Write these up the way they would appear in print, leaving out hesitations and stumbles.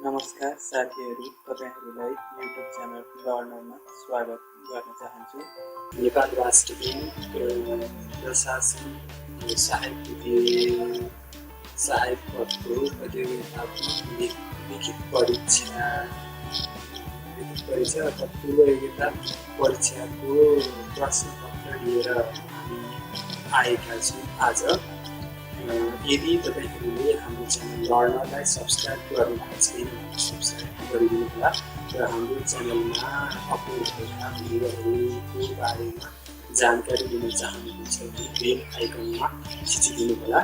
नमस्कार साथीहरू, तपाईहरुलाई युट्युब च्यानल लर्नरमा स्वागत गर्न चाहन्छु। नेपाल राष्ट्र बैंक प्रशासन सहायक पदको प्रतियोगितात्मक लिखित परीक्षा अर्थात् पूर्व योग्यता परीक्षाको प्रश्नपत्र लिएर हामी आएका छौँ आज। यदि तपाईहरुले हाम्रो च्यानल लर्नरलाई सब्स्क्राइब गर्नुभएको छैन भने सब्स्क्राइब गरिदिनु होला र हाम्रो च्यानलमा अपलोड भएका भिडियोहरूको बारेमा जानकारी लिन चाहनुहुन्छ भने बेल आइकनमा थिचिदिनु होला।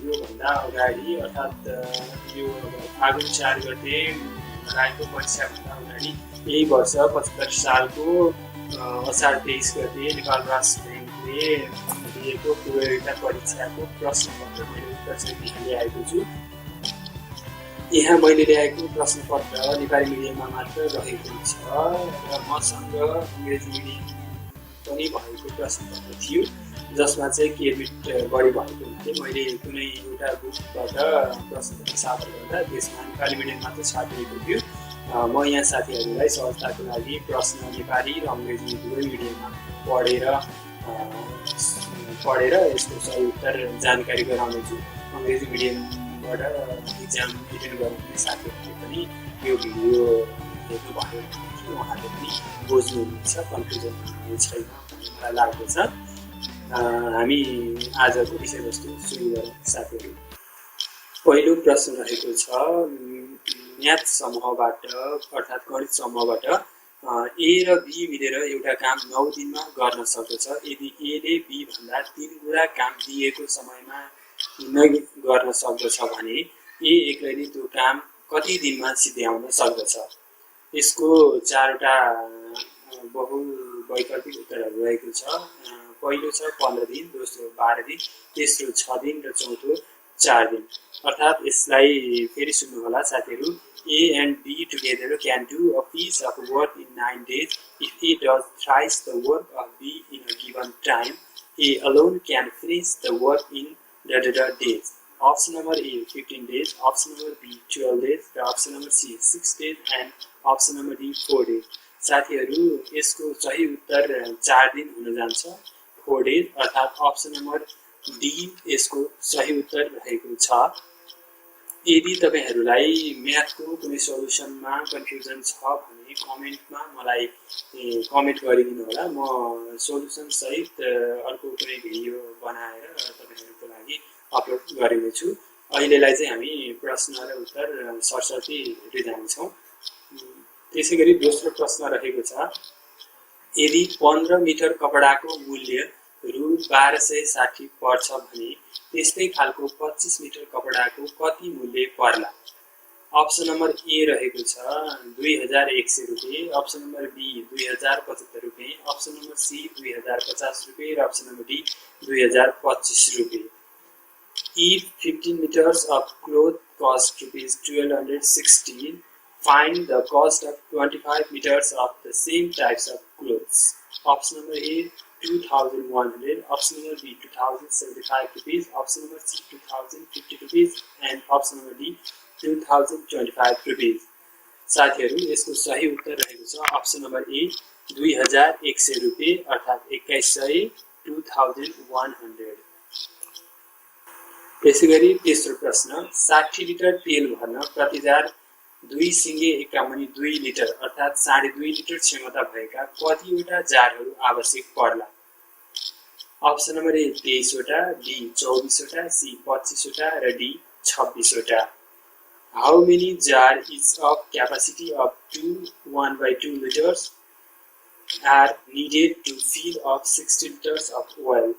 यो भन्दा अगाडि अर्थात् यो फागुन 4 गते लागेको परीक्षाभन्दा अगाडि यही वर्ष 75 सालको असार 23 गते नेपाल राष्ट्र बैंकले दिएको पूर्व योग्यता परीक्षाको प्रश्नपत्र मैले उत्तर सहित ल्याएको छु। यहाँ मैले ल्याएको प्रश्नपत्र नेपाली मिडियममा मात्र रहेको छ र मसँग अङ्ग्रेजी मिडियम पनि भएको प्रश्नपत्र थियो, जसमा चाहिँ केबिट बढी भएको हुन्थ्यो। मैले कुनै एउटा बुकबाट प्रश्नपत्र सादर गर्दा त्यसमा नेपाली मिडियम मात्र छापिएको थियो। म यहाँ साथीहरूलाई सहजताको लागि प्रश्न नेपाली र अङ्ग्रेजी दुवै मिडियममा पढेर यसको सही उत्तर जानकारी गराउनेछु। अङ्ग्रेजी मिडियमबाट इक्जाम एटेन्ड गर्ने साथीहरूले पनि यो भिडियो हेर्नुभयो भने उहाँले पनि बुझ्नुहुनेछ, कन्फ्युजन हुने छैन भन्ने मलाई लाग्दछ। हामी आजको विषयवस्तु सुरु गरौँ साथीहरू। पहिलो प्रश्न रहेको छ म्याथ समूहबाट अर्थात् गणित समूहबाट ए र बी मिलेर एउटा काम 9 दिनमा गर्न सक्दछ। यदि ए ले बी भन्दा 3 गुणा काम दिएको समयमा नै गर्न सक्दछ भने ए एक्लैले त्यो काम कति दिनमा सिद्ध्याउन सक्दछ? यसको 4वटा बहु वैकल्पिक उत्तरहरू रहेको छ। पहिलो छ 15 दिन, दोस्रो 12 दिन, तेस्रो 6 दिन र चौथो 4 दिन। अर्थात् यसलाई फेरि सुन्नु होला साथीहरू। A and B together can do a piece of work in 9 days. If A does thrice the work of B in a given time, A alone can finish the work in days. Option number A 15 days, option number B 12 days, option number C 6 days and option number D 4 days. साथीहरू यसको सही उत्तर 4 दिन हुन जान्छ, 4 days, अर्थात् option number D यसको सही उत्तर रहेको छ। यदि तपाईहरुलाई म्याथको कुनै सोलुसनमा कन्फ्युजन छ भने कमेन्टमा मलाई कमेन्ट गरिदिनु होला। म सोलुसन सहित अर्को कुनै भिडियो बनाएर तपाईहरुको लागि अपलोड गरिनेछु। अहिलेलाई चाहिँ हामी प्रश्न र उत्तर सरसर्ती हेर्दै जान्छौँ। त्यसैगरी दोस्रो प्रश्न रहेको छ यदि 15 मिटर कपडाको मूल्य रु 1260 पर्छ भने त्यस्तै खालको 25 मिटर कपडाको कति मूल्य पर्ला? अप्सन नम्बर ए रहेको छ 2100 रुपैयाँ, अप्सन नम्बर बी 2075 रुपैयाँ, अप्सन नम्बर सी 2050 रुपैयाँ र अप्सन नम्बर डी 2025 रुपैयाँ। If 15 meters of cloth cost ₹1216, find the cost of 25 meters of the same types of clothes. Option number A 2100, option number B 2075 rupees, option number C 2050 rupees and option number D 2025 rupees. साथीहरू यसको सही उत्तर रहेको छ option number ए 2100 रुपैयाँ अर्थात् 2100 2100। त्यसैगरी तेस्रो प्रश्न 60 लिटर तेल भर्न प्रति जार 2 सिङ्गे एकामुनि 2 लिटर अर्थात् 2.5 लिटर क्षमता भएका कतिवटा जारहरू आवश्यक पर्ला? अप्सन नम्बर ए 23 वटा, बी 24 वटा, सी 25 वटा र डी 26 वटा। How many jar is of capacity up to 1/2 liters are needed to fill up 60 liters of oil?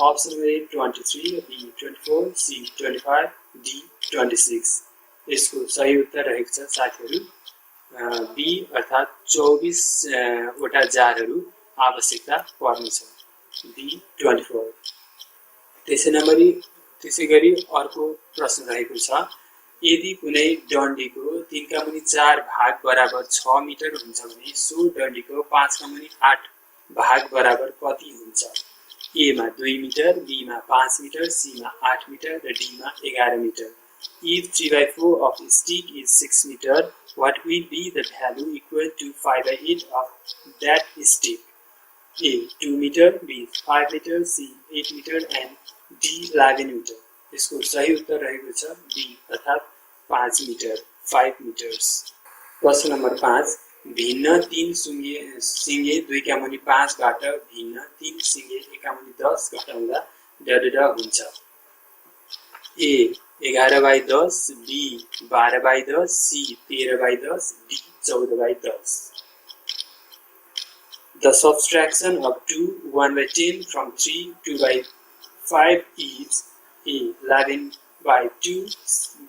Option number A 23, B 24, C 25, D 26। यसको सही उत्तर रहेको छ साथीहरू बी अर्थात् 24 वटा जारहरू आवश्यकता पर्नेछ, बी 24। त्यसैगरी अर्को प्रश्न रहेको छ यदि कुनै डन्डीको 3/4 भाग बराबर 6 मिटर हुन्छ भने सो डन्डीको 5/8 भाग बराबर कति हुन्छ? ए मा 2 मिटर, बी मा 5 मिटर, सी मा 8 मिटर र डी मा 11 metre. If 3/4 of a stick is 6 meter, what will be the value equal to 5/8 of that stick? A. 2 meter, B. 5 meter, C. 8 meter and D. 11 meter. यसको सही उत्तर रहेको छ B अर्थात् 5 metre 5 metres. प्रश्न number 5 भिन्न 3 सिंगे 2 का मुनि 5 बाट भिन्न 3 सिंगे 1 का मुनि 10 घटाउँदा डडेड हुन्छ। A 11/10, B 12/10, C 13/10, D 14/10। The subtraction of 2 1/10 from 3 2/5 is A 11/2,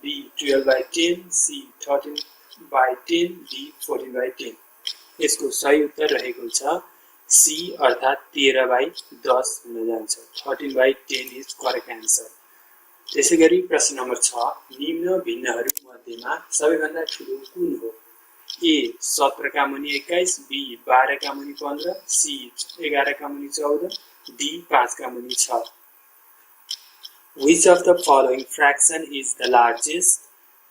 B 12/10, C 13/10, D 14/10। यसको सही उत्तर रहेको छ C अर्थात् 13/10 हुन जान्छ। 13/10 इज करेक्ट आन्सर। त्यसैगरी प्रश्न नम्बर 6 निम्न भिन्नहरू मध्येमा सबैभन्दा ठूलो कुन हो? A 17 का मुनि 21, B 12 का मुनि 15, C 11 का मुनि 14, D 5 का मुनि 6। Which of the following fraction is the largest?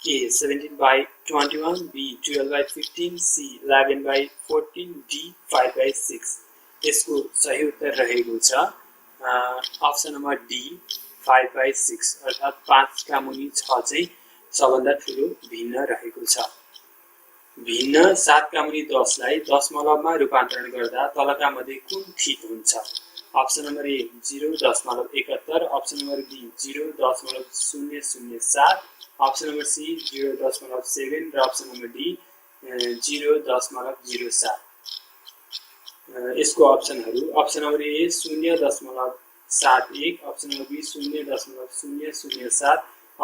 A 17/21, B 12/15, C 11/14, D 5/6। यसको सही उत्तर रहेको छ अप्सन नम्बर D 5/6 अर्थात् 5 का मुनि 6 चाहिँ सबभन्दा ठूलो भिन्न रहेको छ। भिन्न 7 का मुनि 10 लाई दशमलवमा रूपान्तरण गर्दा तलका मध्ये कुन ठिक हुन्छ? Option number A 0.71, option number B 0.007, option number C 0.7 र अप्सन नम्बर डी 0.07। यसको अप्सनहरू option number A 0.71, option number B 0.007,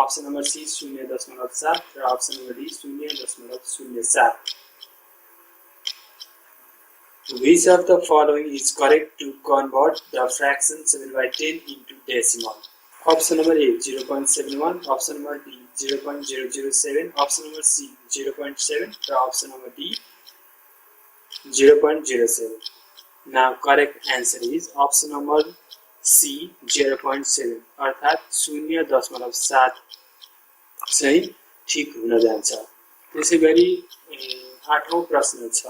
option number C 0.7 र option number D 0.07। Which of the following is correct to convert the fraction 7/10 into decimal? Option number A 0.71, option number B 0.007, option number C 0.7 and option number D 0.07. Now correct answer is option number C 0.7 अर्थात् 0.7 चाहिँ ठीक हुन जान्छ। त्यसैगरी 8औं प्रश्न छ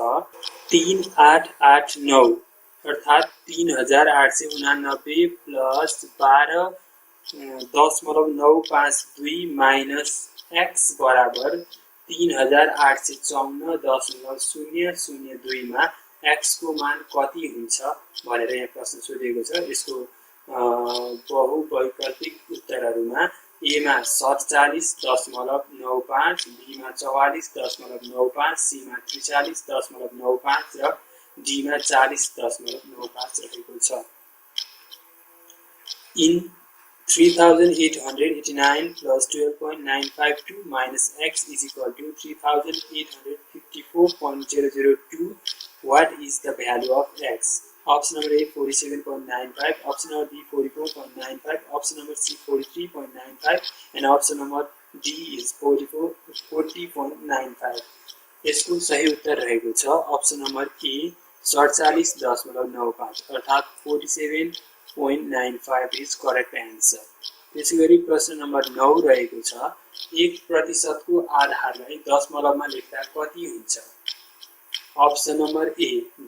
3889 अर्थात् 3889 plus 12.952 minus x बराबर 3854.002 मा x को मान कति हुन्छ भनेर यहाँ प्रश्न सोधिएको छ। यसको बहुवैकल्पिक उत्तरहरुमा A मा 47.95, B मा 44.95, C मा 43.95 र D मा 40.95 रहेको छ। In 3889 plus 12.952 minus x is equal to 3854.002. What is the value of x? Option number A 47.95, option number B 44.95, option number C 43.95 and option number D is 40.95. यसको सही उत्तर रहेको छ ऑप्शन नंबर ए 47.95 अर्थात् 47.95 इज करेक्ट आन्सर। त्यसैगरी प्रश्न number 9 रहेको छ 1% को आधारलाई दशमलवमा लेख्दा कति हुन्छ? Option number a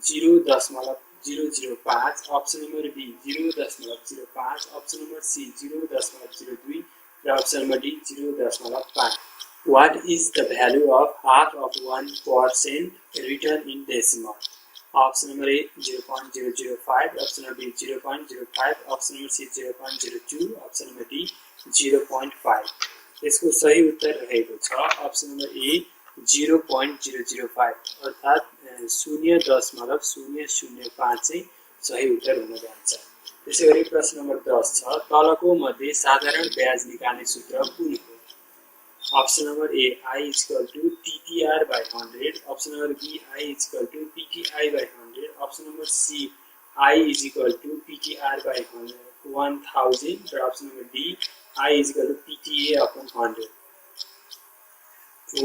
0.005, option number b 0.05, option number c 0.02 र option number d 0.5। What is the value of half of 1% written in decimal? Option number A 0.005, option number B 0.05, option number C 0.02, option number D 0.5। यसको सही उत्तर रहेको छ option number a 0.005 अर्थात् 0.005 चाहिँ सही उत्तर हुन जान्छ। त्यसैगरी प्रश्न नम्बर 10 छ तलको मध्ये साधारण ब्याज निकाल्ने सूत्र कुन हो? Option number A I is equal to TTR by 100, option number B I is equal to PTI by 100, option number C I is equal to PTR by 1000 and option number D I is equal to PTA upon 100.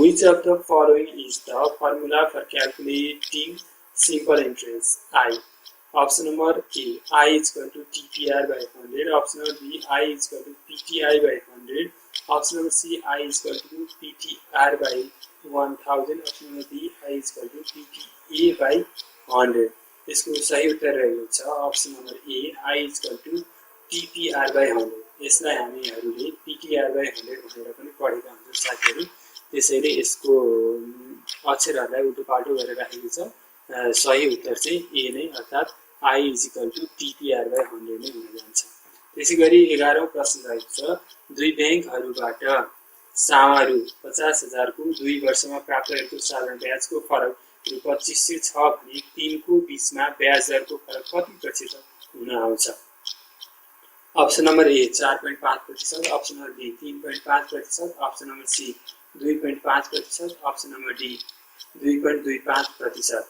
Which of the following is the formula for calculating simple interest? I. Option number A, I is equal to TPR by 100. Option number B, I is equal to PTI by 100. Option number C, I is equal to PTR by 1000. Option number D, I is equal to PTA by 100. यसको सही उत्तर रहेको छ option number A, I is equal to TPR by 100. यसलाई हामीहरूले PTR by 100 भनेर पनि पढेका हुन्छौँ साथीहरू। त्यसैले यसको अक्षरहरूलाई उल्टो पाल्टो गरेर राखेको छ। सही उत्तर चाहिँ ए नै अर्थात् I is equal to TPR by 100 नै हुन जान्छ। त्यसैगरी 11औं प्रश्न रहेको छ, दुई बैंकहरूबाट सामारू 50,000 को 2 वर्षमा प्राप्त गरेको साधारण ब्याजको फरक रु 2500 छ भने तिनको बीचमा ब्याज दरको फरक कति प्रतिशत हुन आउँछ? Option number a 4.5%, option number b 3.5%, option number c 2.5%, option number d 2.25%.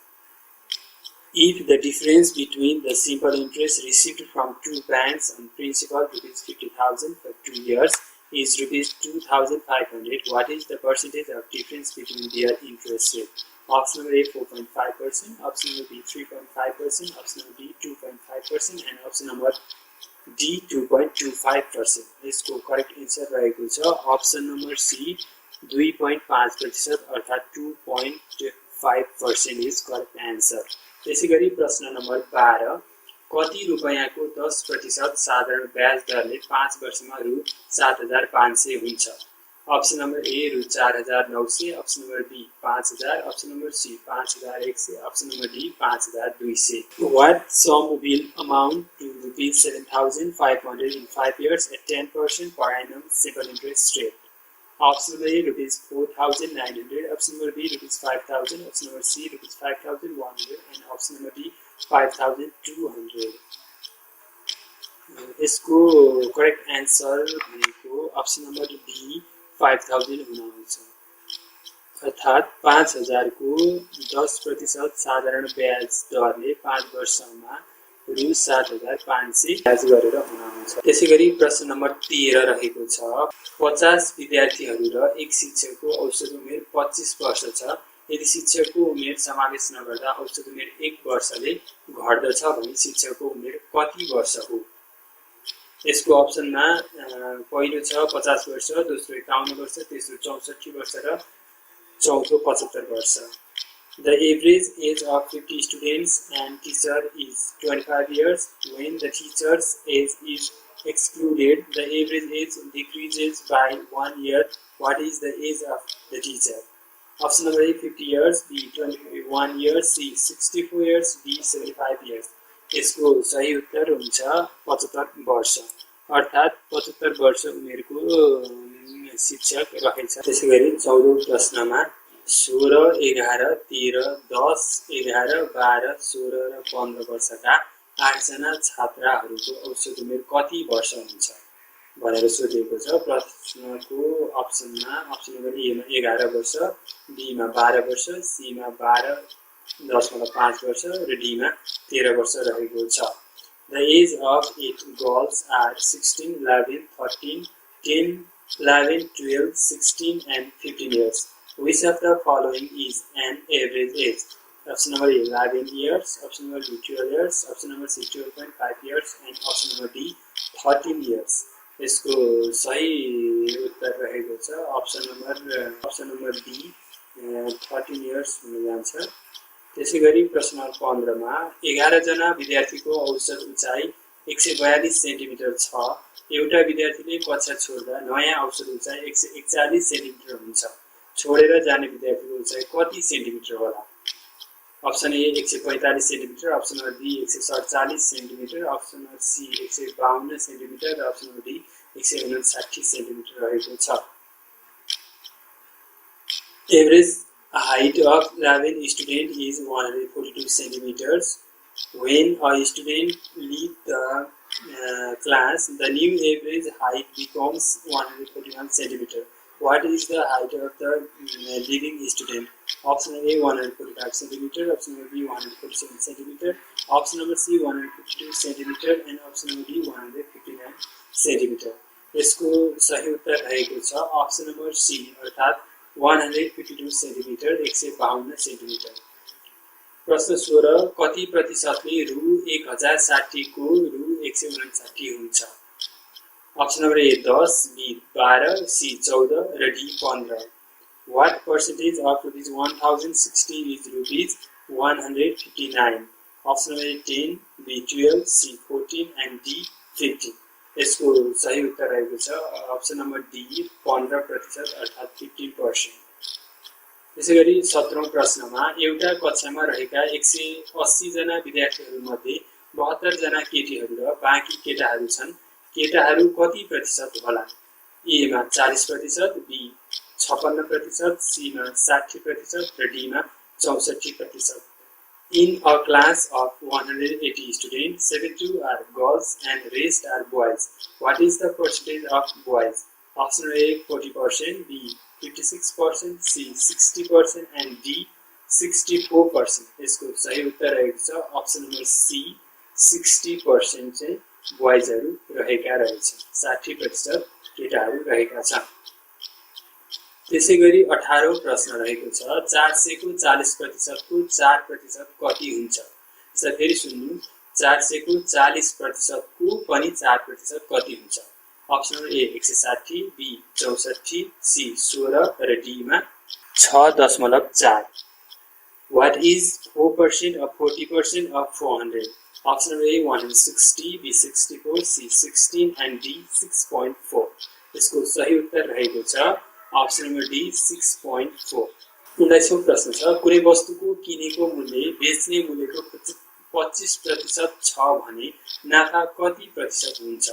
If the difference between the simple interest received from two banks on principal ₹50,000 for 2 years is ₹2,500, what is the percentage of difference between their interest rate? Option number A 4.5%, option number B 3.5%, option number B 2.5%, and option number D 2.25%. यसको correct answer रहेको छ option number c 2.5% अर्थात् 2.5% is correct answer. त्यसैगरी प्रश्न number 12, कति रुपैयाँको 10% साधारण ब्याज दरले 5 वर्षमा रु 7,500 हुन्छ? अप्सन नम्बर ए रु 4,900, option number B 5,000, option number C 5,100, option number D 5,200. What sum will amount to ₹7,500 in 5 years at 10% per annum simple interest rate? Option number A ₹4,900, option number B ₹5,000, option number C ₹5,100, and option number D 5,200. यसको correct answer भनेको option number B 5,000 हुन आउँछ। अर्थात् 5,000 को 10% साधारण ब्याज दरले 5 वर्षमा रु 7,500 ब्याज गरेर हुन आउँछ। त्यसैगरी प्रश्न नम्बर 13 रहेको छ, 50 विद्यार्थीहरू र एक शिक्षकको औसत उमेर 25 वर्ष छ। यदि शिक्षकको उमेर समावेश नगर्दा औसत उमेर 1 वर्षले घट्दछ भने शिक्षकको उमेर कति वर्ष हो? यसको अप्सनमा पहिलो छ 50 वर्ष, दोस्रो 51 वर्ष, तेस्रो 64 वर्ष र चौथो 75 वर्ष। The average age of 50 students and teacher is 25 years. When the teacher's age is excluded, the average age decreases by 1 year. What is the age of the teacher? Option number A 50 years, B 21 years, C 64 years, D 75 years. यसको सही उत्तर हुन्छ 75 वर्ष अर्थात् 75 वर्ष उमेरको शिक्षक रहेछ। त्यसैगरी 14औं प्रश्नमा 16, 11, 13, 10, 11, 12, 16 र 15 वर्षका 8 जना छात्राहरूको औसत उमेर कति वर्ष हुन्छ भनेर सोधिएको छ। प्रश्नको अप्सनमा अप्सन नम्बर ए मा 11 वर्ष, बी मा 12 वर्ष, सी मा 12.5 वर्ष र डी मा 13 वर्ष रहेको छ। The age of 8 girls are 16, 11, 13, 10, 11, 12, 16 and 15 years. Which of the following is an average age? Option number A 11 years, option number B 12 years, option number C 12.5 years, and option number D 13 years. यसको सही उत्तर रहेको छ option number be 13 years हुन जान्छ। त्यसैगरी प्रश्न 15 मा 11 जना विद्यार्थीको औसत उचाइ 142 सेन्टिमिटर छ। एउटा विद्यार्थीले कक्षा छोड्दा नयाँ औसत उचाइ 141 सेन्टिमिटर हुन्छ। छोडेर जाने विद्यार्थीको उचाइ कति सेन्टिमिटर होला? Option A 145 centimetre, option number B 147 centimetre, option number C 152 centimetre र अप्सन नम्बर डी 159 सेन्टिमिटर रहेको छ। Average height of 11 student is 142 centimeters. When a student leaves the class, the new average height becomes 141 centimeter. What is the height of the leaving student? Option A 145 centimeter, option B 147 centimeter, option number C 152 centimeter, and option number D 159 centimeter. यसको सही उत्तर रहेको छ option number C अर्थात् 152 centimetre 152 centimetre. प्रश्न 16 कति प्रतिशतले रु 1060 को रु 159 हुन्छ? Option number A 10, B 12, C 14 र D 15. What percentage of rupees 1060 is rupees 159? Option number A 10, B 12, C 14 and D 15. यसको सही उत्तर रहेको छ अप्सन नम्बर डी 15% अर्थात् 15%. त्यसैगरी 17औं प्रश्नमा एउटा कक्षामा रहेका 180 जना विद्यार्थीहरूमध्ये 72 जना केटीहरू र बाँकी केटाहरू छन्. केटाहरू कति प्रतिशत होला? ए मा 40%, बी 56%, सी मा 60% र डी मा 64%. In a class of 180 students, 72 are girls and rest are boys. What is the percentage of boys? Option A 40%, B 56%, C 60% and D 64%. यसको सही उत्तर रहेको छ अप्सन नम्बर सी 60% चाहिँ बोइजहरू रहेका रहेछन्, 60% केटाहरू रहेका छन्. त्यसैगरी 18औं प्रश्न रहेको छ 400 को 40% को 4% कति हुन्छ? यसलाई फेरि सुन्नु 400 को 40% को पनि 4% कति हुन्छ? Option number A 160, B 64, C 16 र डी मा 6.4. What is 4% of 40% of 400? Option A 160, B 64, C 16 and D 6.4. यसको सही उत्तर रहेको छ अप्सन नम्बर डी 6.4. 19औं प्रश्न छ कुनै वस्तुको किनेको मूल्य बेच्ने मूल्यको 25% छ भने नाफा कति प्रतिशत हुन्छ?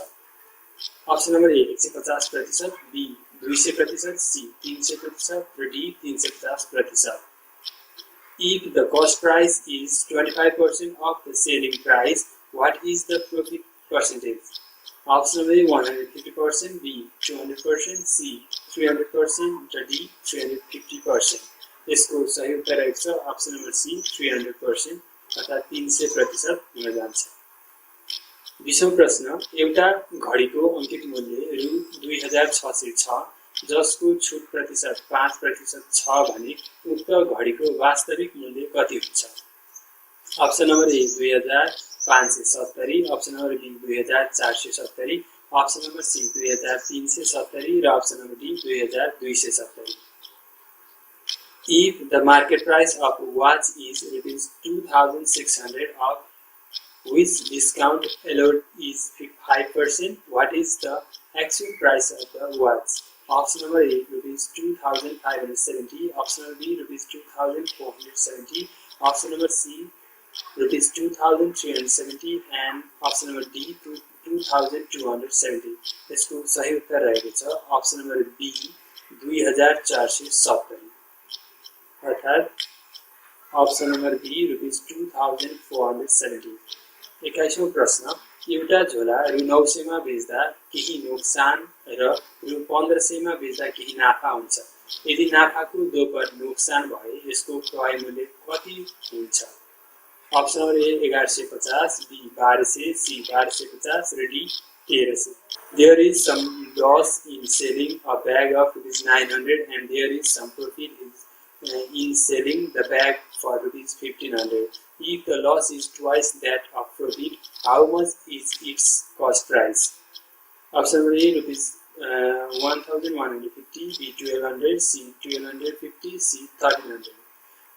Option number A 150%, B 200%, C 300% र D 350%. If the cost price is 25% of the selling price, what is the profit percentage? Option A 150%, B 200%, C 300% र D 350%. यसको सही उत्तर रहेको छ अप्सन नम्बर सी 300% अर्थात् 300% हुन जान्छ. 20औं प्रश्न एउटा घडीको अङ्कित मूल्य रु 2600 छ जसको छुट प्रतिशत 5% छ भने उक्त घडीको वास्तविक मूल्य कति हुन्छ? Option number A 2570, option number B 2470, option number C 2370 र option number D 2270. If the market price of watch is rupees 2600 of which discount allowed is 5%, what is the actual price of the watch? Option number A rupees 2570, option number B rupees 2470, option number C rupees 2370 and option number D 2270. यसको सही उत्तर रहेको छ option number B 2470 अर्थात् option number be rupees 2470. 21औं प्रश्न एउटा झोला रु 900 मा बेच्दा केही नोक्सान र रु 1500 मा बेच्दा केही नाफा हुन्छ. यदि नाफाको दोब्बर नोक्सान भए यसको क्रय मूल्य कति हुन्छ? Option number A 1150, B 1200, C 1250 र D 1300. There is some loss in selling a bag of rupees 900 and there is some profit in selling the bag for rupees 1500. If the loss is twice that of profit, how much is its cost price? Option A rupees 1150, B 1200, C 1250, C 1300.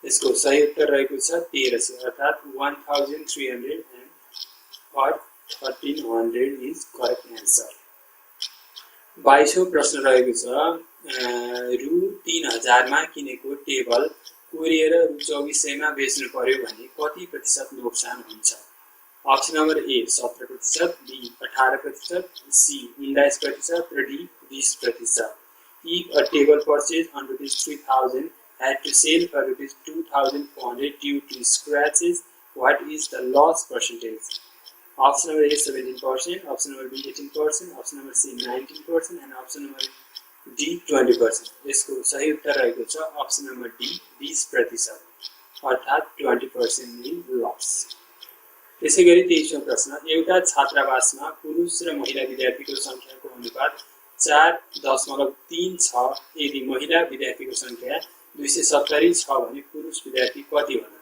यसको सही उत्तर रहेको छ 1300 अर्थात् 1300 or 1300 is correct answer. 22औं प्रश्न रहेको छ रु 3000 मा किनेको टेबल कोरिएर रु 2400 मा बेच्नु पर्यो भने कति प्रतिशत नोक्सान हुन्छ? Option number A 17%, B 18%, C 19% र D 20%. If a table purchased on rupees 3000 had to sell for rupees 2400 due to scratches, what is the loss percentage? Option number A 17%, option number B 18%, option number C 19% and option number D 20%. यसको सही उत्तर रहेको छ option number D 20% अर्थात् 20% in loss. त्यसैगरी 23औं प्रश्न एउटा छात्रावासमा पुरुष र महिला विद्यार्थीको संख्याको अनुपात 4.3 छ. यदि महिला विद्यार्थीको संख्या 270 छ भने पुरुष विद्यार्थी कति होला?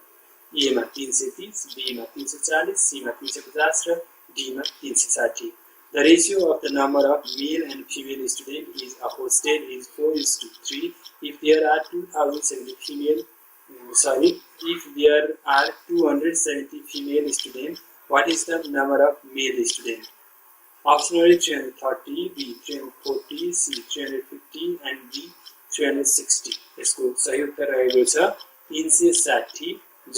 A मा 330, B मा 340, C मा 350 र D मा 360. The ratio of the number of male and female students is apostate is 4:3. If there are 2,070 female, if there are 270 female students, what is the number of male students? Option A 330, B 340, C 350 and D 360. यसको सही उत्तर रहेको छ 360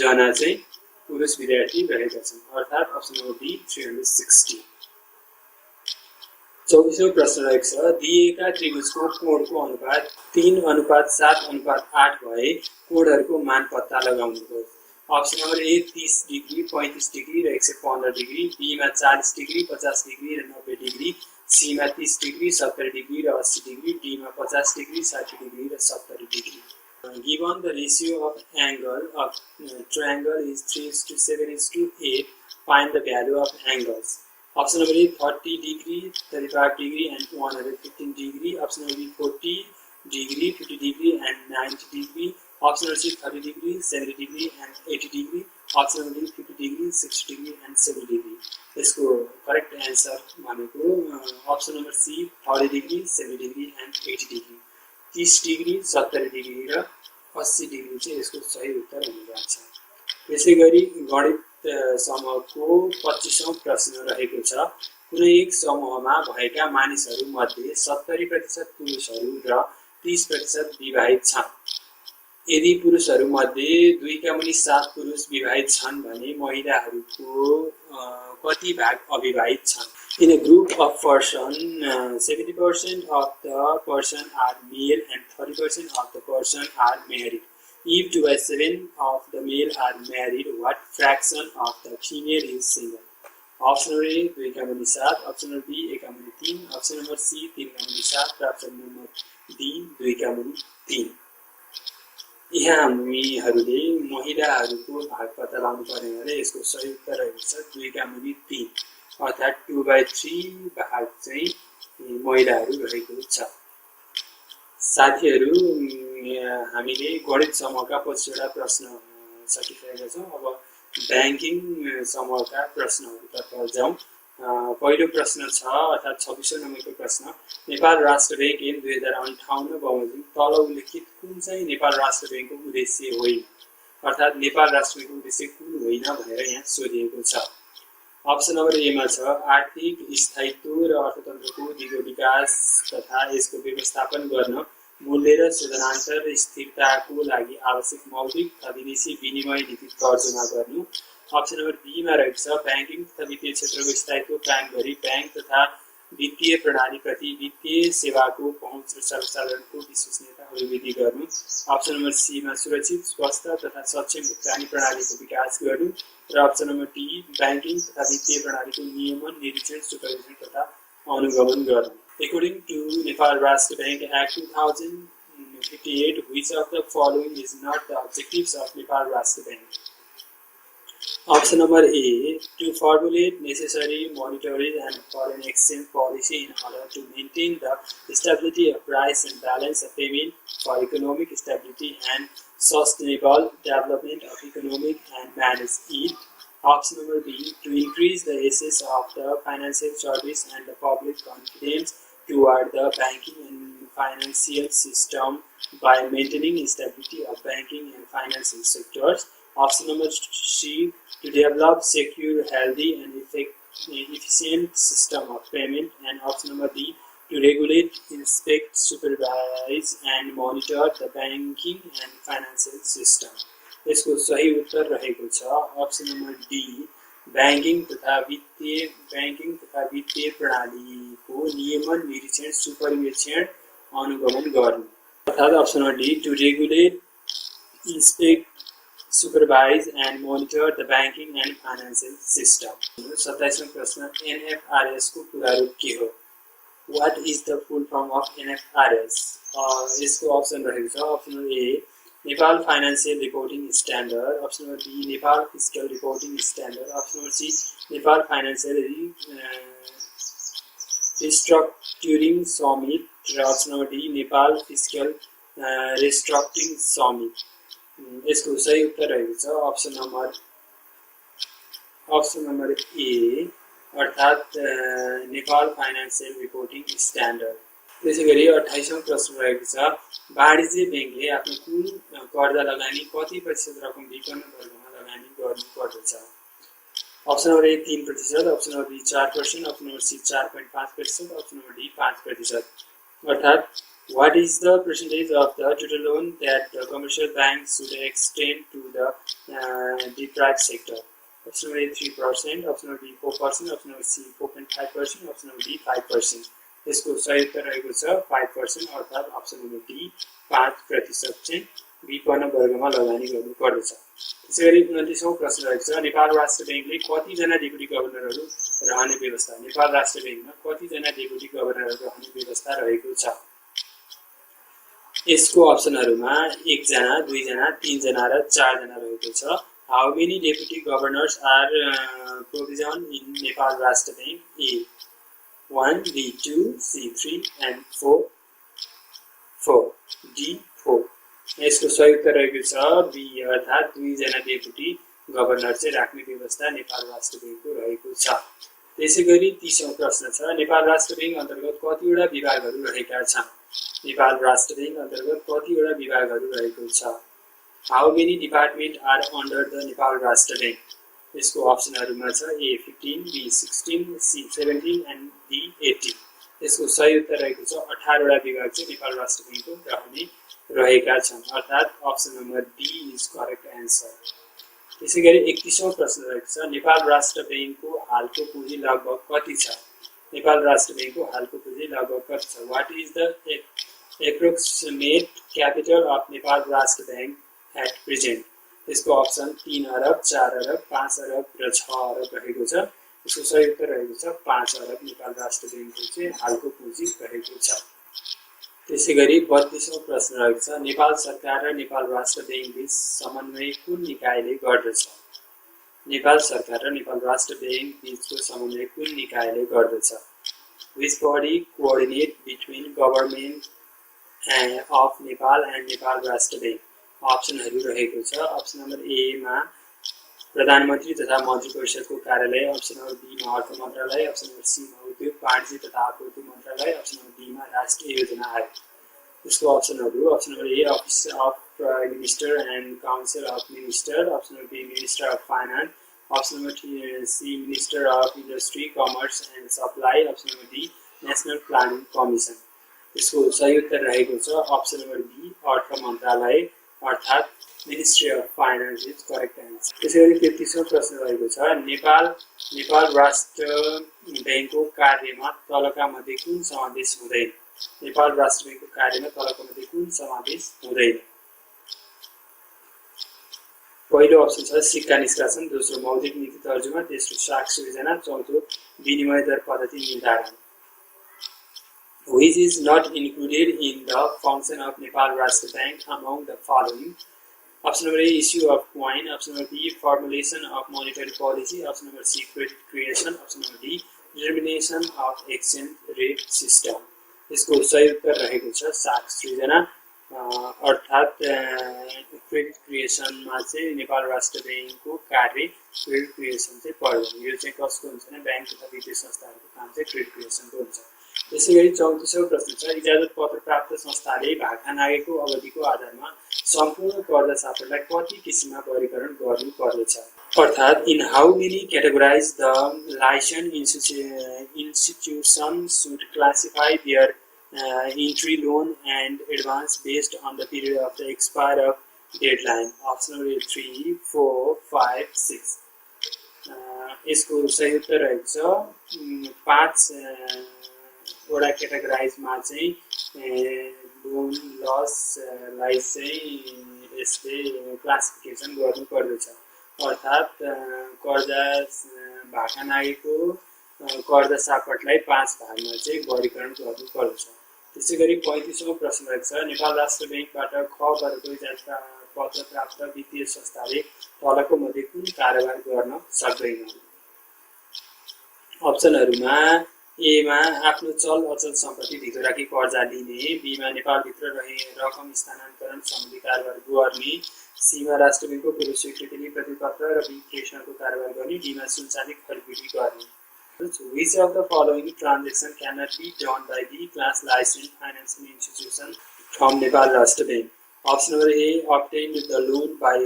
जना चाहिँ पुरुष विद्यार्थी रहेका छन्, अर्थात् अप्सन नम्बर बी 360. 24औं प्रश्न रहेको छ दिएका त्रिभुजको कोणको अनुपात 3:7:8 भए कोणहरूको मान पत्ता लगाउनुहोस्. अप्सन नम्बर ए 30 डिग्री, 35 डिग्री र 115 डिग्री, बी मा 40 डिग्री, 50 डिग्री र 90 डिग्री, सी मा 30 डिग्री, 70 डिग्री र 80 डिग्री, डी मा 50 डिग्री, 60 डिग्री र 70 degree. Given the ratio of angle of triangle is 3:7:8, find the value of angles. Option number A 30 degree, 35 degree and 115 degree. Option number B 40 degree, 50 degree and 90 degree. Option number C 30 degree, 70 degree and 80 degree. Option number D 50 degree, 60 degree and 70 degree. यसको correct answer भनेको option number C 30 degree, 70 degree and 80 degree. 30 degree, 70 degree र 80 degree चाहिँ यसको सही उत्तर हुन जान्छ. त्यसैगरी गणित समूहको 25औं प्रश्न रहेको छ. कुनै एक समूहमा भएका मानिसहरू मध्ये 70% पुरुषहरू र 30% विवाहित छन्. यदि पुरुषहरू मध्ये 2/7 पुरुष विवाहित छन् भने महिलाहरूको कति भाग अविवाहित छन्? In a group of person, 70% of the person are male and 30% of the person are married. If 2/7 of the male are married, what fraction of the female is single? Option A 2/7, option B 1/3, option number C 3/7, option number D 2/3. यहाँ हामीहरूले महिलाहरूको भाग पत्ता लगाउनु पर्ने भने यसको सही उत्तर रहेको छ 2/3, अर्थात् 2/3 भाग चाहिँ महिलाहरू रहेको छ. साथीहरू हामीले गणित समूहका 25वटा प्रश्न सकिसकेका छौँ. अब ब्याङ्किङ समूहका प्रश्नहरूतर्फ जाउँ. पहिलो प्रश्न छ अर्थात् 26औं नम्बरको प्रश्न. नेपाल राष्ट्र ब्याङ्क ऐन 2058 बमोजिम तल उल्लेखित कुन चाहिँ नेपाल राष्ट्र ब्याङ्कको उद्देश्य होइन? अर्थात् नेपाल राष्ट्र ब्याङ्कको उद्देश्य कुन होइन भनेर यहाँ सोधिएको छ. अप्सन नम्बर ए मा छ आर्थिक स्थायित्व र अर्थतन्त्रको दिगो विकास तथा यसको व्यवस्थापन गर्न मूल्य र शोधनान्तर स्थिरताको लागि आवश्यक मौलिक तथा विदेशी विनिमय नीति तर्जुमा गर्नु. अप्सन नम्बर बी मा रहेको छ ब्याङ्किङ तथा वित्तीय क्षेत्रको स्थायित्व कायम गरी ब्याङ्क तथा वित्तीय प्रणालीप्रति वित्तीय सेवाको पहुँच र सर्वसाधारणको विश्वसनीयता अभिवृद्धि गर्नु. अप्सन नम्बर सी मा सुरक्षित, स्वस्थ तथा सक्षम भुक्तानी प्रणालीको विकास गर्नु र अप्सन नम्बर डी ब्याङ्किङ तथा वित्तीय प्रणालीको नियमन, निरीक्षण, सुपरभिजन तथा अनुगमन गर्नु. According to Nepal Rashtra Bank Act 2058, which of the following is not the objectives of Nepal Rashtra Bank? Option number A, to formulate necessary monetary and foreign exchange policy in order to maintain the stability of price and balance of payment for economic stability and sustainable development of economic and manage it. Option number B, to increase the access of the financial service and the public confidence toward the banking and financial system by maintaining stability of banking and financial sectors. Option number C, to develop secure, healthy and efficient system of payment. And option number D, to regulate, inspect, supervise and monitor the banking and financial system. यसको सही उत्तर रहेको छ option number D banking तथा वित्तीय प्रणालीको नियमन, निरीक्षण, सुपरिवेक्षण, अनुगमन गर्नु. अर्थात् option number D to regulate, inspect, supervise and monitor the banking and financial system. 27औं प्रश्न एनएफआरएस को पूरा रूप के हो? What is the full form of NFRS? यसको अप्सन रहेको छ option number A Nepal Financial Reporting Standard, option number B Nepal Fiscal Reporting Standard, option number C Nepal Financial Restructuring Summit, option number D Nepal Fiscal Restructuring Summit. यसको सही उत्तर रहेको छ option number ए अर्थात् Nepal financial reporting standard. त्यसैगरी 28औं प्रश्न रहेको छ वाणिज्य बैंकले आफ्नो कुल कर्जा लगानी कति प्रतिशत रकम विपन्न वर्गमा लगानी गर्नुपर्दछ? Option number A 3%, option number B 4%, option number C 4.5%, option number D 5%। अर्थात् what is the percentage of the total loan that the commercial banks should extend to the deprived sector? Option number A 3%, option number B 4%, option number C 4.5%, option number D 5%। यसको सही उत्तर रहेको छ 5%, अर्थात् option number D 5% चाहिँ विपन्न वर्गमा लगानी गर्नुपर्दछ। त्यसैगरी 29औं प्रश्न रहेको छ नेपाल राष्ट्र बैंकले कतिजना डेपुटी गभर्नरहरू रहने व्यवस्था? नेपाल राष्ट्र बैंकमा कतिजना डेपुटी गभर्नरहरू रहने व्यवस्था रहेको छ? यसको अप्सनहरुमा 1 जना, 2 जना, 3 जना र 4 जना रहेको छ। How many deputy governors are provisioned in Nepal Rashtra Bank? A 1, B 2, C 3 and 4 D 4। यसको सही उत्तर रहेको छ बी अर्थात् 2 जना डेपुटी गभर्नर चाहिँ राख्ने व्यवस्था नेपाल राष्ट्र बैंकको रहेको छ। त्यसैगरी 30औं प्रश्न छ नेपाल राष्ट्र बैंक अन्तर्गत कतिवटा विभागहरू रहेका छन्? नेपाल राष्ट्र बैंक अन्तर्गत कतिवटा विभागहरू रहेको छ? How many departments are under the Nepal Rashtra Bank? यसको अप्सनहरुमा छ A 15, B 16, C 17 and D 18। यसको सही उत्तर रहेको छ 18 वटा विभाग चाहिँ नेपाल राष्ट्र बैंकको रहेका छन्, अर्थात् option number D is correct answer. त्यसैगरी 31औं प्रश्न रहेको छ नेपाल राष्ट्र बैंकको हालको पुँजी लगभग कति छ? नेपाल राष्ट्र बैंकको हालको पुँजी लगभग कति छ? What is the approximate capital of Nepal Rashtra Bank at present? यसको अप्सन 3 अरब, 4 अरब, 5 अरब र 6 अरब रहेको छ। यसको सही उत्तर रहेको छ 5 अरब नेपाल राष्ट्र बैंकको चाहिँ हालको पुँजी रहेको छ। त्यसैगरी 32औं प्रश्न रहेको छ नेपाल सरकार र नेपाल राष्ट्र बैंक बीच समन्वय कुन निकायले गर्दछ? नेपाल सरकार र नेपाल राष्ट्र बैंक बीचको समन्वय कुन निकायले गर्दछ? Which body coordinate between government of Nepal and Nepal Rashtra Bank? अप्सनहरु रहेको छ। अप्सन नम्बर ए मा प्रधानमन्त्री तथा मन्त्री परिषदको कार्यालय, अप्सन नम्बर बी मा अर्थ मन्त्रालय, अप्सन नम्बर सी मा उद्योग वाणिज्य तथा आपूर्ति मन्त्रालय, अप्सन नम्बर डी मा राष्ट्रिय योजना आयोग। यसको अप्सनहरु option number A office of prime minister and council of minister, option number B minister of finance, option number C minister of industry commerce and supply, option number D national planning commission. यसको सही उत्तर रहेको छ option number be अर्थ मन्त्रालय अर्थात् ministry of finance is correct answer. त्यसैगरी 33औं प्रश्न रहेको छ नेपाल राष्ट्र बैंकको कार्यमा तलका मध्ये कुन समावेश हुँदैन? नेपाल राष्ट्र बैंकको कार्यमा तलका मध्ये कुन समावेश हुँदैन? पहिलो अप्सन छ सिक्का निष्कासन, दोस्रो मौद्रिक नीति तर्जुमा, तेस्रो साख सृजना, चौथो विनिमय दर पद्धति निर्धारण। Which is not included in the function of Nepal Rashtra Bank among the following? Option number A issue of coin, option number B formulation of monetary policy, option number C credit creation, option number D determination of exchange rate system। यसको सही उत्तर रहेको छ साख सृजना अर्थात् credit क्रिएसनमा चाहिँ नेपाल राष्ट्र बैंकको कार्य क्रेडिट क्रिएसन चाहिँ पर्दैन। यो चाहिँ कसको हुन्छ भने बैंक तथा वित्तीय संस्थाहरूको काम चाहिँ क्रेडिट क्रिएसनको हुन्छ। त्यसैगरी 34औं प्रश्न छ इजाजत पत्र प्राप्त संस्थाले भाका नागेको अवधिको आधारमा सम्पूर्ण कर्जा सापटलाई कति किसिममा वर्गीकरण गर्नुपर्दछ? अर्थात् in how many categorise the licence institution should classify their entry loan and advance based on the period of the expire of deadline? Option number 3, 4, 5, 6। यसको सही उत्तर रहेको छ 5 वटा क्याटेगोराइजमा चाहिँ लोन लसलाई चाहिँ यसले क्लासिफिकेसन गर्नुपर्दछ। अर्थात् कर्जा भाका नागेको कर्जा सापटलाई 5 भागमा चाहिँ वर्गीकरण गर्नुपर्दछ। त्यसैगरी 35औं प्रश्न रहेको छ नेपाल राष्ट्र बैंकबाट ख वर्गको इजाजत पत्र प्राप्त वित्तीय संस्थाले तलको मध्ये कुन कारोबार गर्न सक्दैन? अप्सनहरुमा ए मा आफ्नो चल अचल सम्पत्ति भित्र राखी कर्जा लिने, बी मा नेपाल भित्र रहे रकम स्थानान्तरण सम्बन्धी कारोबार गर्ने, सी सीमा राष्ट्र बैंकको पूर्व स्वीकृति प्रतिपत्र र विक्रेषणको कारोबार गर्ने, डीमा सुनचाँदी खरिद गर्ने। Which of the following transaction cannot be done by the class licensed financial institution from Nepal Rashtra Bank? Option number A, obtained the loan by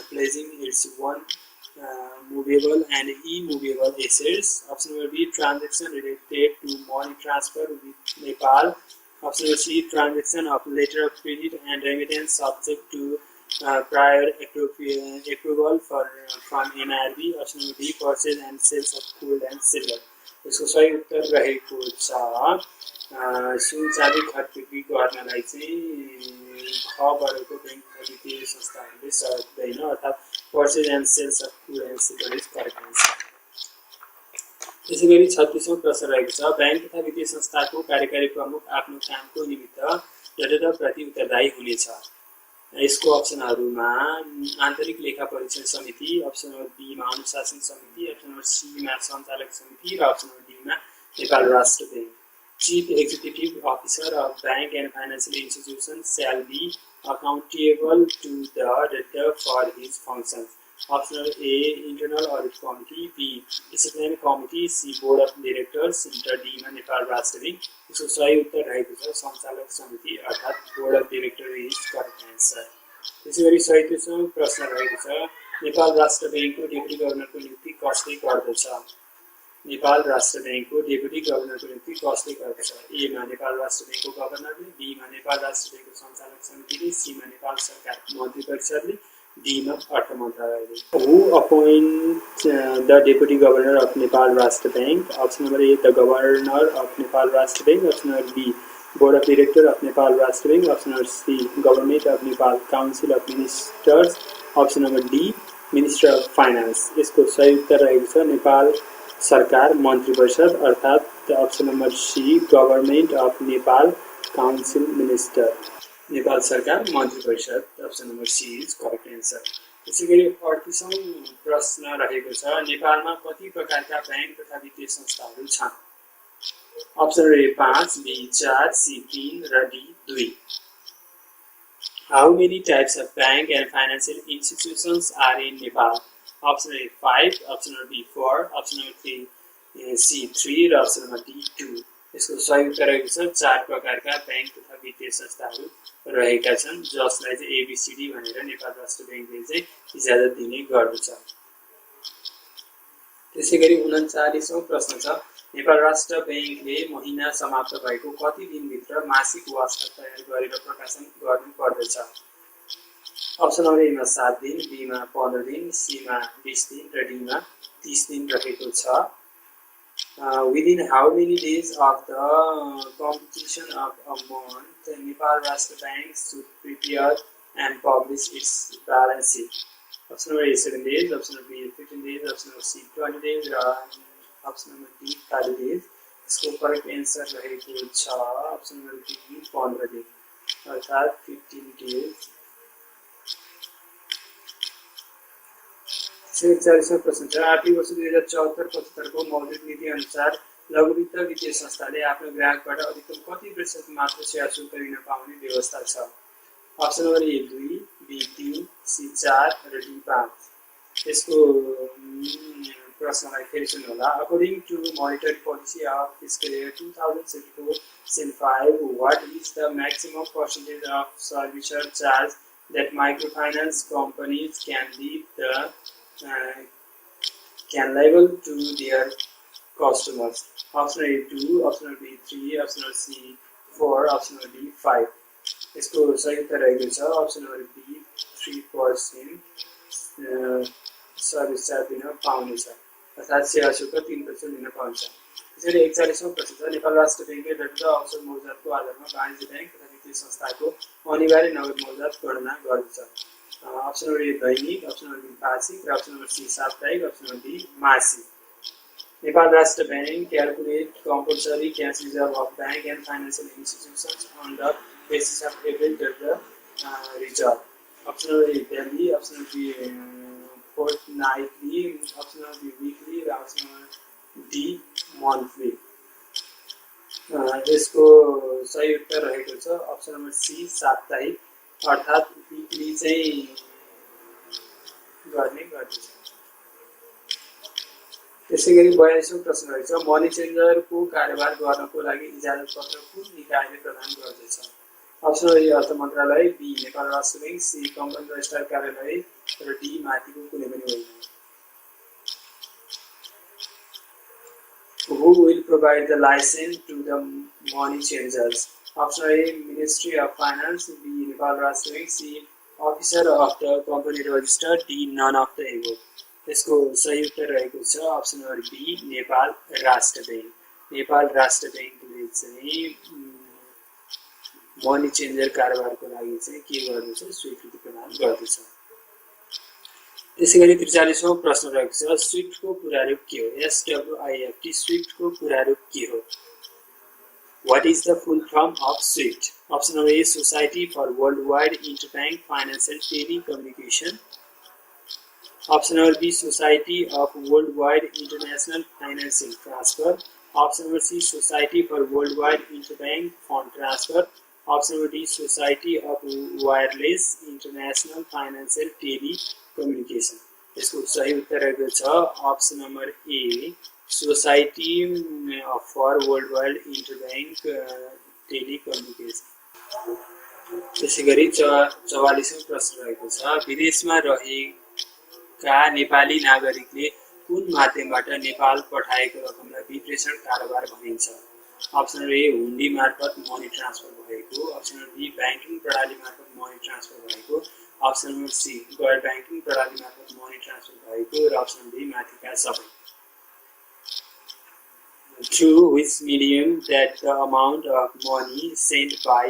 pledging its one movable and immovable assets. Option number B, transaction related to money transfer with Nepal. Option number C, transaction of letter of credit and remittance subject to prior approval from NRB. Option number D, purchase and sales of gold and silver. यसको सही उत्तर रहेको छ सुन चाँदी खरिद बिक्री गर्नलाई चाहिँ ख वर्गको बैंक वित्तीय संस्थाहरूले सक्दैन, अर्थात् purchase and sales of good and silver is correct answer. त्यसैगरी 36औं प्रश्न रहेको छ बैंक तथा वित्तीय संस्थाको कार्यकारी प्रमुख आफ्नो कामको निमित्त प्रति उत्तरदायी हुनेछ। यसको अप्सनहरुमा आन्तरिक लेखा परीक्षण समिति, अप्सन नम्बर बी मा अनुशासन समिति, अप्सन नम्बर सी मा सञ्चालक समिति र अप्सन नम्बर डी मा नेपाल राष्ट्र bank. Chief Executive Officer of Bank and Financial Institutions shall be accountable to the debtor for his functions. Option A, Internal Audit Committee, B, Disciplinary Committee, C, Board of Directors, D मा नेपाल राष्ट्र bank. यसको सही उत्तर रहेको छ सञ्चालक समिति अर्थात् board of director is correct answer. त्यसैगरी 37औं प्रश्न रहेको छ नेपाल राष्ट्र बैंकको डेपुटी गभर्नरको नियुक्ति कसले गर्दछ? नेपाल राष्ट्र बैंकको डेपुटी गभर्नरको नियुक्ति कसले गर्दछ? ए मा नेपाल राष्ट्र बैंकको गभर्नरले, बी मा नेपाल राष्ट्र बैंकको सञ्चालक समितिले, सी मा नेपाल सरकार मन्त्री परिषदले, डी मा अर्थ मन्त्रालयले। Who appoint the deputy governor of Nepal Rashtra Bank? Option number A, the governor of Nepal Rashtra Bank. Option number B, board of director of Nepal Rashtra Bank. Option number C, government of Nepal, council of ministers. Option number D, minister of finance. यसको सही उत्तर रहेको छ नेपाल सरकार मन्त्री परिषद अर्थात् option number C government of Nepal council minister. Nepal सरकार मन्त्री परिषद option number C is correct answer. त्यसैगरी 38औं प्रश्न रहेको छ नेपालमा कति प्रकारका बैंक तथा वित्तीय संस्थाहरू छन्? अप्सन ए 5, बी 4, सी 3 र D 2। How many types of bank and financial institutions are in Nepal? Option A 5, option B 4, option B C 3 र option D 2। यसको सही उत्तर रहेको छ 4 प्रकारका बैंक तथा वित्तीय संस्थाहरू रहेका छन् जसलाई चाहिँ एबीसीडी भनेर नेपाल राष्ट्र बैंकले चाहिँ इजाजत दिने गर्दछ। त्यसैगरी 39औं प्रश्न छ नेपाल राष्ट्र बैंकले महिना समाप्त भएको कति दिनभित्र मासिक वास्ता तयार गरेर प्रकाशन गर्नु पर्दछ? अप्सन नम्बर ए मा 7 दिन, बी मा 15 दिन, सी मा 20 दिन र डी मा 30 दिन रहेको छ। Within how many days of the completion of a month, Nepal Rashtra Bank should prepare and publish its balance sheet? Option number A 7 days, option number B 15 days, option number C 20 days, option number D 30 days. इसको correct answer रहेको छ option number be 15 दिन अर्थात 15 days. 46वां प्रश्न छ आर्थिक वर्ष 2074-75 को मौद्रिक नीति अनुसार लघु वित्त वित्तीय संस्थाले आफ्नो ग्राहकबाट अधिकतम कति प्रतिशत मात्र शेयर शुल्क लिन पाउने व्यवस्था छ? Option number A 2, B 3, C 4 र डी 5। यसको प्रश्नलाई फेरि सुन्नु होला। According to monetary policy of fiscal year 2074-75, what is the maximum percentage of servicer charge that microfinance companies can liable to their customers? Option A 2, option B 3, option C 4, option D 5। इसको सही उत्तर रहेको छ option number B 3% service charge दिन पाउनेछ अर्थात् सेवा शुल्क 3% लिन पाउँछ। त्यसैले 41वां प्रश्न छ नेपाल राष्ट्र बैंकले विरुद्ध अवसर मौजातको आधारमा वाणिज्य बैंक तथा वित्तीय संस्थाको अनिवार्य नगद मौजात गणना गर्दछ। Option number A Dainik, option number be मासिक र ऑप्शन नंबर सी साप्ताहिक, ऑप्शन नंबर डी मासिक। नेपाल राष्ट्र bank calculate compulsory cash reserve of bank and financial institutions on the basis of average of the reserve. Option number A daily, option number B fortnightly, option number B weekly, option number D monthly। यसको सही उत्तर रहेको छ option number C साप्ताहिक अर्थात् weekly चाहिँ गर्ने गर्दछ। त्यसैगरी 42औं प्रश्न रहेछ मनी चेन्जरको कारोबार गर्नको लागि इजाजत पत्र कुन निकायले प्रदान गर्दछ? अप्सन ए अर्थ मन्त्रालय, बी नेपाल राष्ट्र बैंक, सी कम्पनी रजिस्ट्रार कार्यालय र डी माथिको कुनै पनि होइन। Who will provide the license to the money changers? Option A Ministry of Finance, B Nepal Rashtra Bank, C Officer of the Company Register, D none of the above. यसको सही उत्तर रहेको छ अप्सन नम्बर बी नेपाल राष्ट्र bank. Nepal राष्ट्र बैंकले चाहिँ money changer कारोबारको लागि चाहिँ के गर्दछ स्वीकृति प्रदान गर्दछ। त्यसैगरी 43औं प्रश्न रहेको छ स्विफ्टको पूरा रूप के हो? SWIFT स्विफ्टको पूरा रूप के हो? What is the full form of SWIFT? Option A Society for Worldwide Interbank Financial Telecommunication. Option number B Society of Worldwide International Financial Transfer. Option number C Society for Worldwide Interbank Fund Transfer. Option number D Society of Wireless International Financial Telecommunication. यसको सही उत्तर रहेको छ option number A society for worldwide interbank telecommunication. त्यसैगरी 44औं प्रश्न रहेको छ विदेशमा रहेका नेपाली नागरिकले कुन माध्यमबाट नेपाल पठाएको रकमलाई विप्रेषण कारोबार भनिन्छ? अप्सन ए हुन्डी मार्फत मनी ट्रान्सफर भएको, अप्सन नम्बर बी ब्याङ्किङ प्रणाली मार्फत मनी ट्रान्सफर भएको, अप्सन नम्बर सी गैर ब्याङ्किङ प्रणाली मार्फत मनी ट्रान्सफर भएको र अप्सन डी माथिका सबै। Through which medium that the amount of money sent by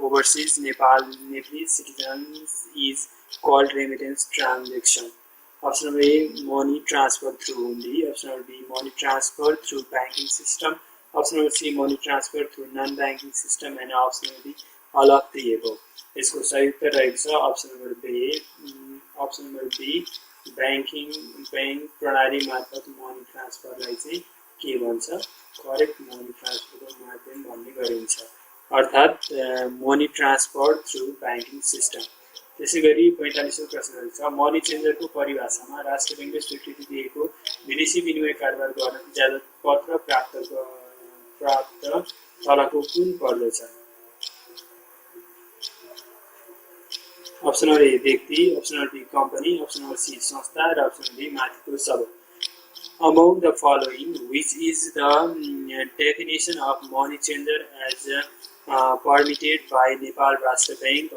overseas Nepali citizens is called remittance transaction. Option number A money transfer through hundi, option number B money transfer through banking system, option number C money transfer through non-banking system, and option number D all of the above. यसको सही उत्तर रहेको छ option number be bank प्रणाली मार्फत money ट्रान्सफरलाई चाहिँ के भन्छ करेक्ट मनी ट्रान्सफरको माध्यम भन्ने गरिन्छ अर्थात् money transfer through banking system. त्यसैगरी 45औं प्रश्न रहेछ मनी चेन्जरको परिभाषामा राष्ट्र बैंकले स्वीकृति दिएको विदेशी विनिमय कारोबार गर्न इजाजत पत्र प्राप्त तलको कुन पर्दछ? अप्सन नम्बर ए व्यक्ति, option number B company, option number C संस्था र अप्सन नम्बर डी माथिको सबै। Among the following, which is the definition of money changer as permitted by Nepal Rashtra Bank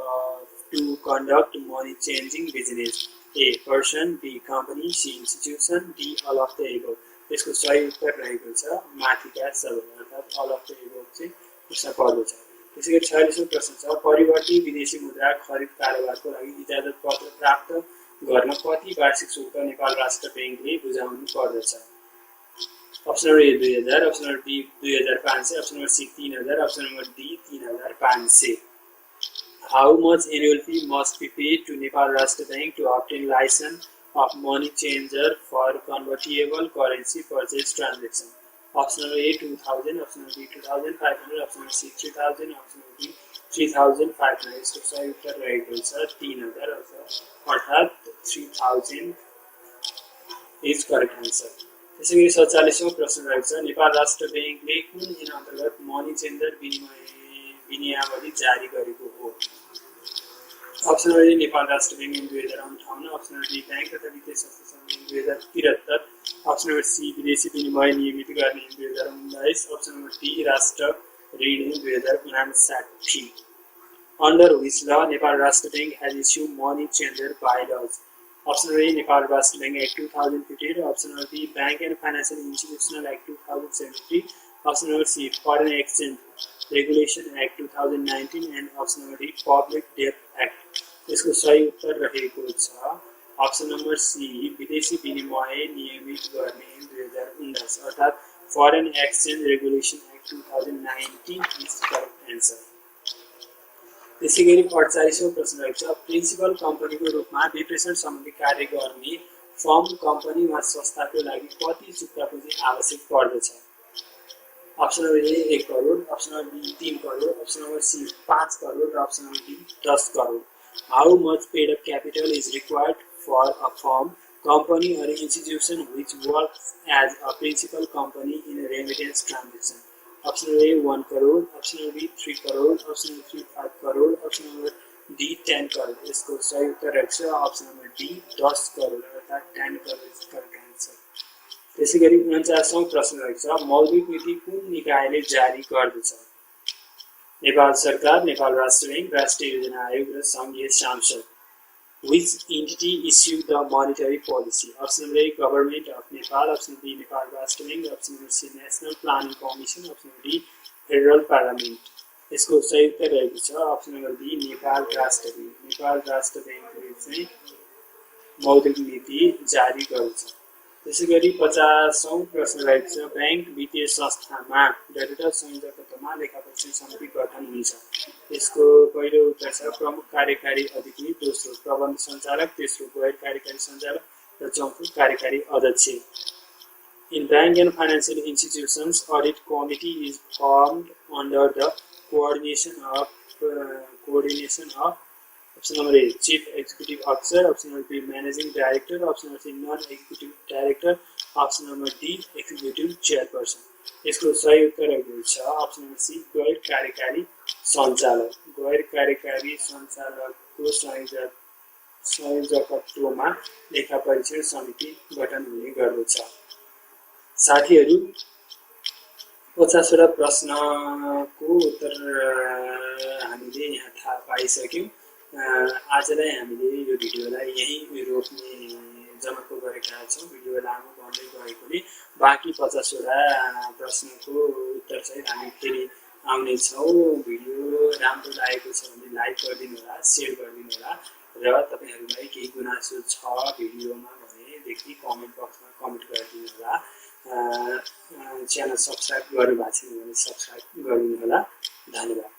to conduct money changing business? A person, B company, C institution, D all of the above. यसको सही उत्तर रहेको छ माथिका सबै अर्थात् all of the above चाहिँ यसमा पर्दछ। त्यसैगरी 46औं प्रश्न छ परिवर्ती विदेशी मुद्रा खरिद कारोबारको लागि इजाजत पत्र प्राप्त गर्न कति वार्षिक शुल्क नेपाल राष्ट्र बैंकले बुझाउनु पर्दछ? Option number A 2000, option number B 2500, option number C 3000, option number D 3500। How much annual fee must be paid to Nepal Rashtra Bank to obtain license of money changer for convertible currency purchase transaction? Option number A 2000, option number B 2500, option number C 3000, option number D 3500। यसको सही उत्तर रहेको छ 3000 अर्थात् 3000 is correct answer. त्यसैगरी 47औं प्रश्न रहेको छ नेपाल राष्ट्र बैंकले कुन ऐन अन्तर्गत मनी चेन्जर विनियावली जारी गरेको हो? अप्सन नम्बर ए नेपाल राष्ट्र बैंक ऐन 2058, अप्सन नम्बर बी बैंक तथा वित्तीय संस्था संहिता 2073, अप्सन नम्बर सी विदेशी विनिमय नियमित गर्ने ऐन 2019, अप्सन नम्बर डी राष्ट्र ऋण ऐन 2059। Under which law Nepal Rashtra Bank has issued money changer bylaws? Option A Nepal Rashtra Bank Act 2015, option B Bank and Financial Institutional Act 2073, option C Foreign Exchange Regulation Act 2019, and option D Public Debt Act। यसको सही उत्तर रहेको छ option number C विदेशी विनिमय नियमित गर्ने ऐन 2019 अर्थात् Foreign Exchange Regulation Act 2019 is correct answer। त्यसैगरी 48औं प्रश्न रहेको छ प्रिन्सिपल कम्पनीको रूपमा विप्रेषण सम्बन्धी कार्य गर्ने फर्म कम्पनी वा संस्थाको लागि कति चुक्ता पुँजी आवश्यक पर्दछ? Option number A 1 crore, option number B 3 crore, option number C 5 crore र option number D 10 crore. How much paid up capital is required for a firm, company or institution which works as a principal company in a remittance transaction? Option A 1 crore, option B 3 crore, option C 5 crore, option number D 10 crore. यसको सही उत्तर रहेछ option number D 10 crore अर्थात् 10 crore is correct answer. त्यसैगरी 49औं प्रश्न रहेछ मौद्रिक नीति कुन निकायले जारी गर्दछ? नेपाल सरकार, नेपाल राष्ट्र बैंक, राष्ट्रिय योजना आयोग र संघीय संसद। Which entity issued the monetary policy? Option A Government of Nepal, option B Nepal Raष्ट्र bank, option C National Planning Commission, option D Federal Parliament. यसको सही उत्तर रहेको छ अप्सन नम्बर बी नेपाल राष्ट्र बैंक। नेपाल राष्ट्र बैंकले चाहिँ मौद्रिक नीति जारी गर्छ। त्यसैगरी 50औं प्रश्न रहेको छ बैंक वित्तीय संस्थामा डाइरेक्टर संयोजकत्वमा लेखापरीक्षण समिति गठन हुन्छ। यसको पहिलो उत्तर छ प्रमुख कार्यकारी अधिकारी, दोस्रो प्रबन्ध सञ्चालक, तेस्रो गैर कार्यकारी सञ्चालक र चौथो कार्यकारी अध्यक्ष। In bank and financial institutions, audit committee is formed under the coordination of option number A chief executive officer, option number B managing director, option number C non-executive director, option number D executive chairperson. यसको सही उत्तर रहेको छ option number C गैर कार्यकारी सञ्चालक। गैर कार्यकारी सञ्चालकको संयोजकत्वमा लेखा परीक्षण समिति गठन हुने गर्दछ। साथीहरू 50वटा प्रश्नको उत्तर हामीले यहाँ थाहा पाइसक्यौँ। आजलाई हामीले यो भिडियोलाई यही रोक्ने जमर्को गरेका छौँ। भिडियो लामो भन्दै गएकोले बाँकी 50वटा प्रश्नको उत्तर चाहिँ हामी फेरि आउने छौँ। भिडियो राम्रो लागेको छ भने लाइक गरिदिनु होला, सेयर गरिदिनु होला र तपाईहरुलाई केही गुनासो छ भिडियोमा भनेदेखि कमेन्ट बक्समा कमेन्ट गरिदिनु होला। च्यानल सब्स्क्राइब गर्नु भएको छैन भने सब्स्क्राइब गरिदिनु होला। धन्यवाद।